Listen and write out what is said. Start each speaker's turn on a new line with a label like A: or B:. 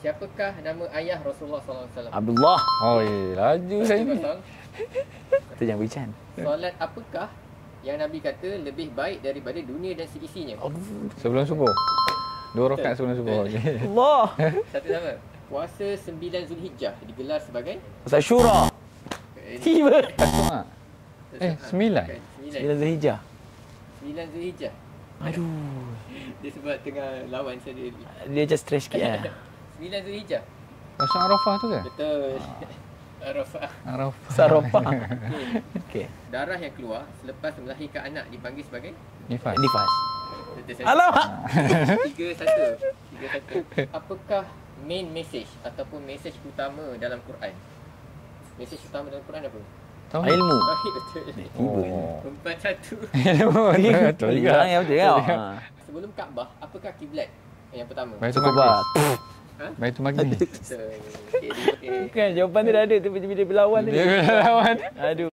A: Siapakah nama ayah Rasulullah SAW?
B: Abdullah.
C: Oh, laju saya ni.
B: Kata jangan bincang.
A: Solat apakah yang Nabi kata lebih baik daripada dunia dan seisinya?
C: Sebelum subuh. 2 rakaat sebelum subuh. Okey.
B: Allah.
A: Satu sama. Puasa 9 Zulhijjah digelar sebagai
B: Ustaz Syura. Tiba.
C: Satu ah. 9.
B: 9 Zulhijjah.
A: 9 Zulhijjah.
B: Aduh.
A: Dia sebab tengah lawan sendiri.
B: Dia just stress sikit lah.
A: 9 Zulhijjah.
C: Pasal Arafah tu ke?
A: Betul. Arafah.
C: Arafah.
B: Sarafah. Okey.
A: Darah yang keluar selepas melahirkan anak dipanggil sebagai
C: Nifas.
B: Nifas.
A: Betul saja.
B: Alamak.
A: 3-1. Apakah main message ataupun message utama dalam Quran? Message utama dalam Quran apa?
C: Tahu?
B: Ilmu.
A: Betul.
C: Oh.
A: 4-1.
C: Betul juga.
B: Orang yang betul kau.
A: Sebelum Kaabah, apakah kiblat yang pertama?
C: Baitul
B: Kubar.
C: Maqdis. Baitul Maqdis.
A: Betul. Okey.
B: Bukan, jawapan dia dah ada. Tapi bila berlawan
C: Dia lawan.
B: Aduh.